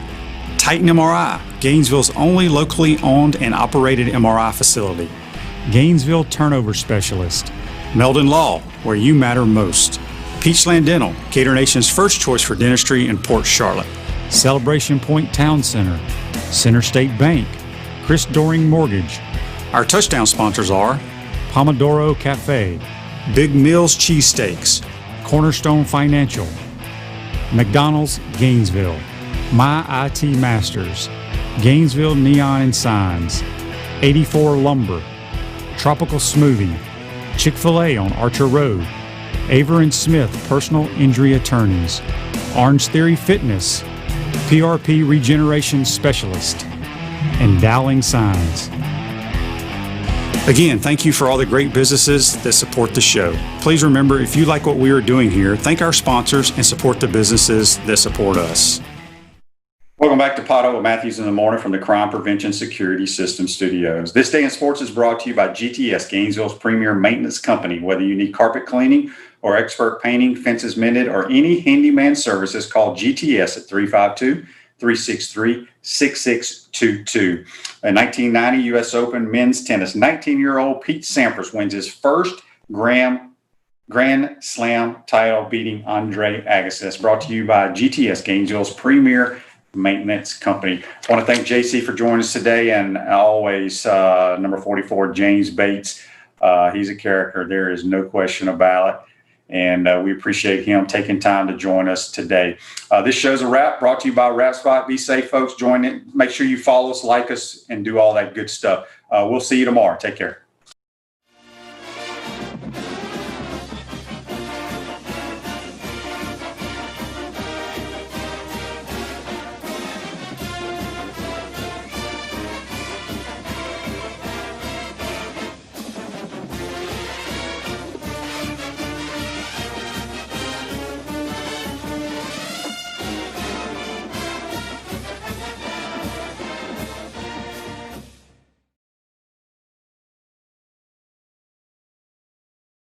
Titan MRI, Gainesville's only locally owned and operated MRI facility. Gainesville Turnover Specialist. Meldon Law, where you matter most. Peachland Dental, Gator Nation's first choice for dentistry in Port Charlotte. Celebration Point Town Center. Center State Bank. Chris Doring Mortgage. Our touchdown sponsors are Pomodoro Cafe, Big Mills Cheesesteaks, Cornerstone Financial, McDonald's Gainesville, My IT Masters, Gainesville Neon and Signs, 84 Lumber, Tropical Smoothie, Chick-fil-A on Archer Road, Aver and Smith Personal Injury Attorneys, Orange Theory Fitness, PRP Regeneration Specialist, and Dowling Signs. Again, thank you for all the great businesses that support the show. Please remember, if you like what we are doing here, thank our sponsors and support the businesses that support us. Welcome back to PodUp with Matthews in the morning from the Crime Prevention Security System Studios. This Day in Sports is brought to you by GTS, Gainesville's premier maintenance company. Whether you need carpet cleaning or expert painting, fences mended, or any handyman services, call GTS at 352-363-6622. In 1990 U.S. Open men's tennis, 19-year-old Pete Sampras wins his first Grand Slam title, beating Andre Agassi. Brought to you by GTS, Gainesville's premier maintenance company. I want to thank JC for joining us today, and always number 44, James Bates. He's a character. There is no question about it. And we appreciate him taking time to join us today. This show's a wrap, brought to you by Wrap Spot. Be safe, folks. Join it. Make sure you follow us, like us, and do all that good stuff. We'll see you tomorrow. Take care.